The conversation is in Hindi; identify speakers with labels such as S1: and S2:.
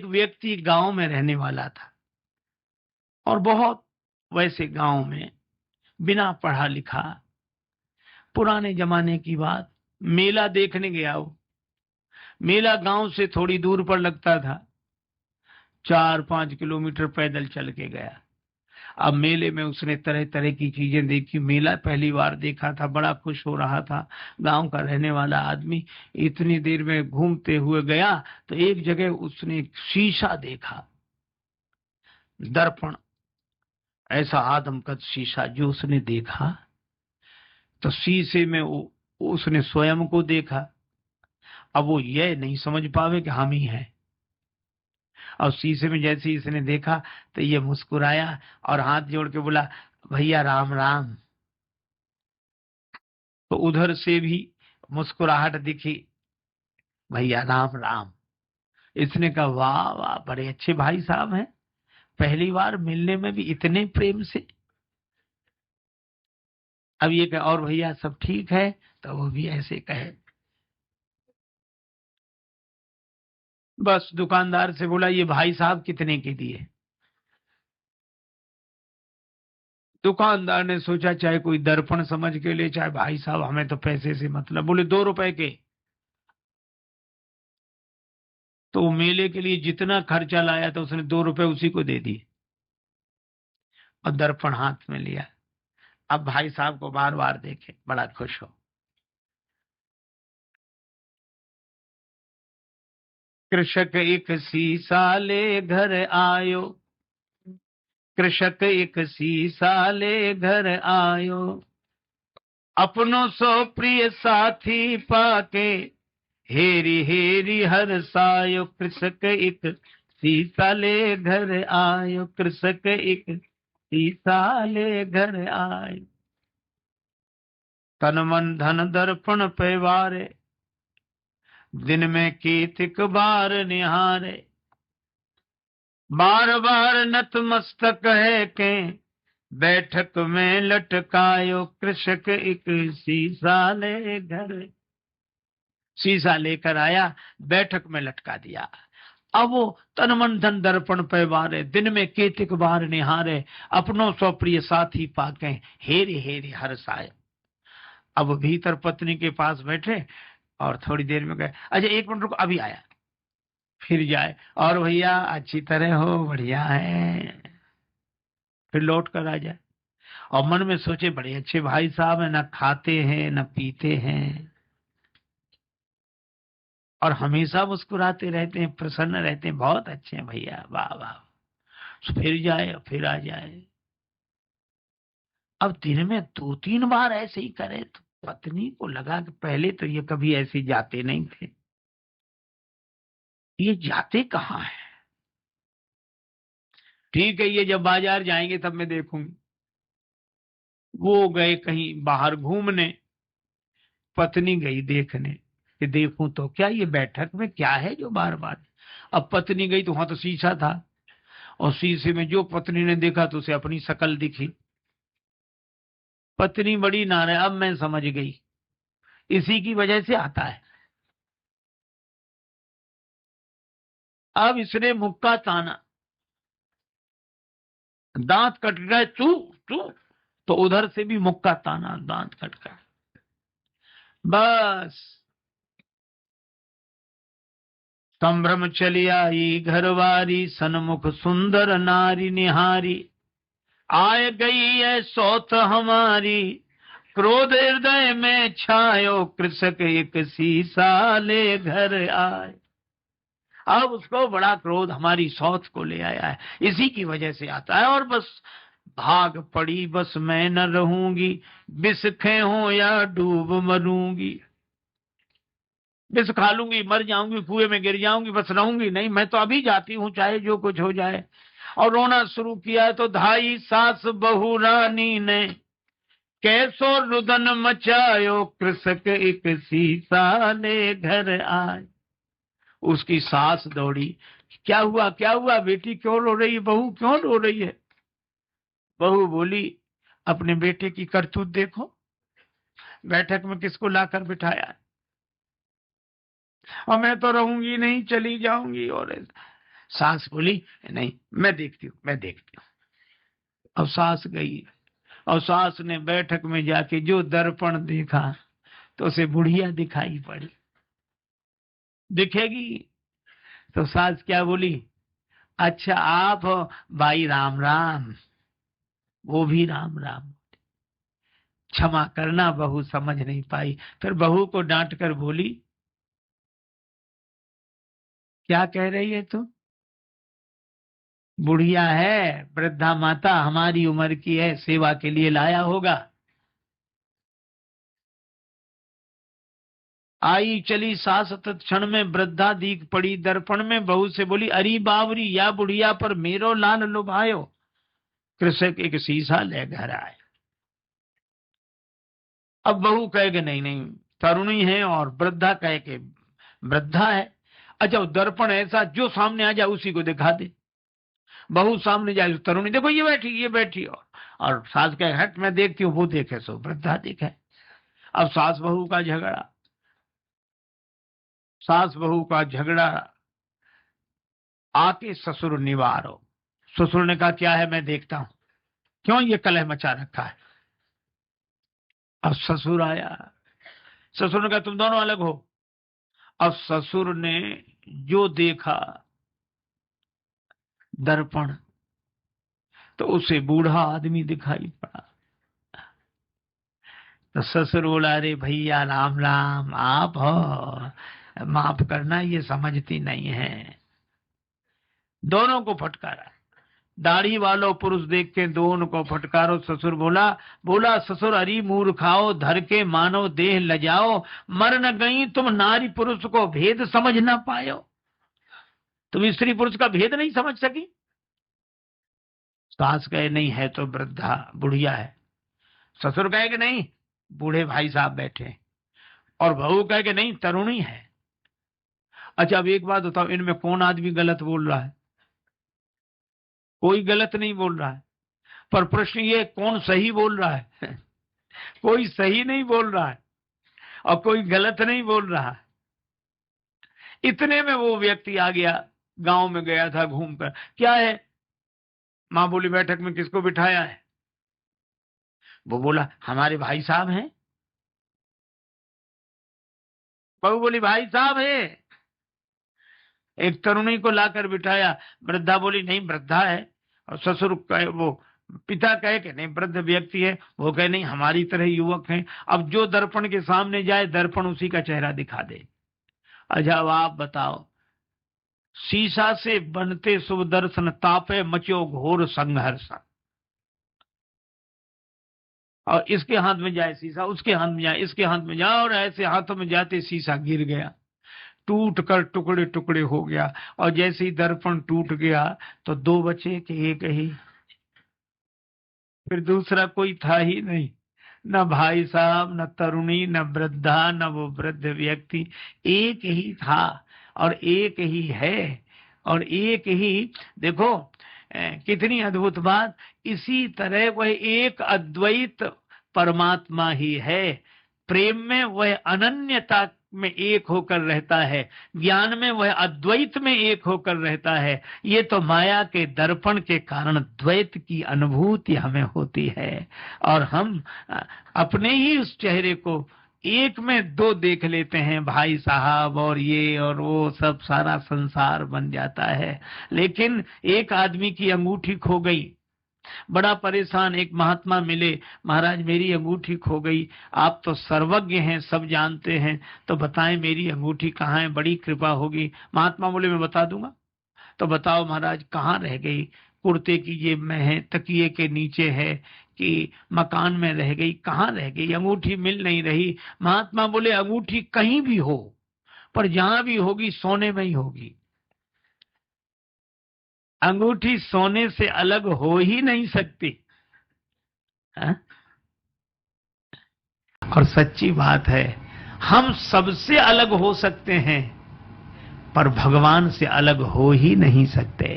S1: एक व्यक्ति गांव में रहने वाला था और बहुत वैसे गांव में बिना पढ़ा लिखा पुराने जमाने की बात मेला देखने गया वो। मेला गांव से थोड़ी दूर पर लगता था, 4-5 किलोमीटर पैदल चल के गया। अब मेले में उसने तरह तरह की चीजें देखी, मेला पहली बार देखा था, बड़ा खुश हो रहा था। गांव का रहने वाला आदमी इतनी देर में घूमते हुए गया तो एक जगह उसने एक शीशा देखा, दर्पण, ऐसा आदमकद शीशा जो उसने देखा तो शीशे में उसने स्वयं को देखा। अब वो ये नहीं समझ पावे कि हम ही हैं। और शीशे में जैसे ही इसने देखा तो ये मुस्कुराया और हाथ जोड़ के बोला, भैया राम राम। तो उधर से भी मुस्कुराहट दिखी, भैया राम राम। इसने कहा वाह वाह, बड़े अच्छे भाई साहब हैं, पहली बार मिलने में भी इतने प्रेम से। अब ये कहे और भैया सब ठीक है, तो वो भी ऐसे कहे। बस दुकानदार से बोला, ये भाई साहब कितने के दिए? दुकानदार ने सोचा चाहे कोई दर्पण समझ के ले, चाहे भाई साहब हमें तो पैसे से मतलब, बोले 2 रुपए के। तो वो मेले के लिए जितना खर्चा लाया था उसने 2 रुपए उसी को दे दिए और दर्पण हाथ में लिया। अब भाई साहब को बार बार देखे, बड़ा खुश हो। कृषक एक सीसा ले घर आयो, कृषक एक सीसा ले घर आयो, अपनों सो प्रिय साथी पाके, हेरी हेरी हर सायो। कृषक एक सीसा ले घर आयो, कृषक एक सीसा ले घर आयो। तन मन धन दर्पण पे वारे, दिन में कीतिक बार निहारे, बार बार नतमस्तक है के, बैठक में लटकायो। कृषक एक शीशा ले घर, शीशा लेकर आया, बैठक में लटका दिया। अब वो तन मन धन दर्पण पे वारे, दिन में केतिक बार निहारे, अपनों सौ प्रिय साथी पाके, हेरे हेरे हर्षाए। अब भीतर पत्नी के पास बैठे और थोड़ी देर में गए, अच्छा 1 मिनट रुको अभी आया। फिर जाए, और भैया अच्छी तरह हो, बढ़िया है। फिर लौट कर आ जाए और मन में सोचे बड़े अच्छे भाई साहब है, ना खाते हैं ना पीते हैं और हमेशा मुस्कुराते रहते हैं, प्रसन्न रहते हैं, बहुत अच्छे हैं भैया, वाह वाह। फिर जाए फिर आ जाए। अब दिन में 2-3 बार ऐसे ही करे तो पत्नी को लगा कि पहले तो ये कभी ऐसे जाते नहीं थे, ये जाते कहाँ है। ठीक है, ये जब बाजार जाएंगे तब मैं देखूंगी। वो गए कहीं बाहर घूमने, पत्नी गई देखने कि देखूं तो क्या ये बैठक में क्या है जो बार बार। अब पत्नी गई तो वहां तो शीशा था और शीशे में जो पत्नी ने देखा तो उसे अपनी शकल दिखी। पत्नी बड़ी नाराज, अब मैं समझ गई, इसी की वजह से आता है। अब इसने मुक्का ताना, दांत कट गए, तू तू, तो उधर से भी मुक्का ताना, दांत कट गए। बस संभ्रम चली आई घरवारी, सन्मुख सुंदर नारी निहारी, आय गई है सौत हमारी, क्रोध हृदय में छायो। कृषक एक सीसा ले घर आए। अब उसको बड़ा क्रोध हमारी सौत को ले आया है, इसी की वजह से आता है। और बस भाग पड़ी, बस मैं न रहूंगी, विष हो या डूब मरूंगी। विष खा लूंगी, मर जाऊंगी, कुएं में गिर जाऊंगी, बस रहूंगी नहीं, मैं तो अभी जाती हूँ चाहे जो कुछ हो जाए। और रोना शुरू किया तो धाई सास बहू रानी ने, कैसो रुदन मचायो। कृषक एक सीसा ले घर आए। उसकी सास दौड़ी, क्या हुआ बेटी, क्यों रो रही है, बहू क्यों रो रही है। बहू बोली, अपने बेटे की करतूत देखो, बैठक में किसको लाकर बिठाया है। और मैं तो रहूंगी नहीं, चली जाऊंगी। और सास बोली नहीं मैं देखती हूँ मैं देखती हूँ। अब सास गई और सास ने बैठक में जाके जो दर्पण देखा तो उसे बुढ़िया दिखाई पड़ी। दिखेगी तो सास क्या बोली, अच्छा आप हो भाई, राम राम। वो भी राम राम। क्षमा करना बहू समझ नहीं पाई। फिर बहू को डांट कर बोली, क्या कह रही है तू? बुढ़िया है, वृद्धा माता, हमारी उम्र की है, सेवा के लिए लाया होगा। आई चली सास तत्क्षण में वृद्धा दीख पड़ी दर्पण में। बहू से बोली, अरी बावरी या बुढ़िया पर मेरो लाल लुभायो। कृषक एक शीशा ले घर आए। अब बहू कहे कि नहीं नहीं तरुणी है, और वृद्धा कहे कि वृद्धा है। अच्छा दर्पण ऐसा जो सामने आ जाए उसी को दिखा दे। बहू सामने जाए तरुणी, देखो ये बैठी और सास कहे हट मैं देखती हूँ, वो देखे सो वृद्धा दिखे। अब सास बहू का झगड़ा आके ससुर निवारो। ससुर ने कहा क्या है मैं देखता हूं, क्यों ये कलह मचा रखा है। अब ससुर आया, ससुर ने कहा तुम दोनों अलग हो। अब ससुर ने जो देखा दर्पण, तो उसे बूढ़ा आदमी दिखाई पड़ा। तो ससुर बोला, अरे भैया राम राम, आप हो, माफ करना ये समझती नहीं है। दोनों को फटकारा। दाढ़ी वालों पुरुष देख के दोनों को फटकारो। ससुर बोला ससुर, अरी मूर्खाओ, धर के मानो देह लजाओ, मर न गई तुम नारी पुरुष को भेद समझ ना पायो। तुम स्त्री पुरुष का भेद नहीं समझ सकी। सास कहे नहीं है तो वृद्धा बुढ़िया है। ससुर कहे कि नहीं बूढ़े भाई साहब बैठे, और बहू कहे कि नहीं तरुणी है। अच्छा अब एक बात बताओ, इनमें कौन आदमी गलत बोल रहा है? कोई गलत नहीं बोल रहा है, पर प्रश्न ये कौन सही बोल रहा है? कोई सही नहीं बोल रहा है और कोई गलत नहीं बोल रहा है। इतने में वो व्यक्ति आ गया, गांव में गया था घूमकर। क्या है? मां बोली बैठक में किसको बिठाया है? वो बोला हमारे भाई साहब हैं। बहू बोली भाई साहब है। एक तरुणी को लाकर बिठाया। वृद्धा बोली नहीं वृद्धा है। और ससुर कहे, वो पिता कहे कि नहीं वृद्ध व्यक्ति है। वो कहे नहीं हमारी तरह युवक हैं। अब जो दर्पण के सामने जाए दर्पण उसी का चेहरा दिखा दे। अच्छा अब आप बताओ, शीशा से बनते शुभ दर्शन तापे मचो घोर संघर्ष। और इसके हाथ में जाए शीशा, उसके हाथ में जाए, इसके हाथ में जाए, और ऐसे हाथों में जाते शीशा गिर गया, टूट कर टुकड़े टुकड़े हो गया। और जैसे ही दर्पण टूट गया तो दो बचे कि एक ही। फिर दूसरा कोई था ही नहीं, न भाई साहब, न तरुणी, न वृद्धा, न वो वृद्ध व्यक्ति। एक ही था और एक ही है और एक ही। देखो कितनी अद्भुत बात। इसी तरह वह एक अद्वैत परमात्मा ही है। प्रेम में वह अनन्यता में एक होकर रहता है, ज्ञान में वह अद्वैत में एक होकर रहता है। ये तो माया के दर्पण के कारण द्वैत की अनुभूति हमें होती है, और हम अपने ही उस चेहरे को एक में दो देख लेते हैं, भाई साहब और ये और वो, सब सारा संसार बन जाता है। लेकिन एक आदमी की अंगूठी खो गई, बड़ा परेशान। एक महात्मा मिले, महाराज मेरी अंगूठी खो गई, आप तो सर्वज्ञ हैं, सब जानते हैं, तो बताएं मेरी अंगूठी कहाँ है, बड़ी कृपा होगी। महात्मा बोले मैं बता दूंगा। तो बताओ महाराज कहाँ रह गई? कुर्ते की जेब में है, तकिए के नीचे है, कि मकान में रह गई, कहाँ रह गई? अंगूठी मिल नहीं रही। महात्मा बोले अंगूठी कहीं भी हो, पर जहां भी होगी सोने में ही होगी। अंगूठी सोने से अलग हो ही नहीं सकती है? और सच्ची बात है, हम सबसे अलग हो सकते हैं पर भगवान से अलग हो ही नहीं सकते।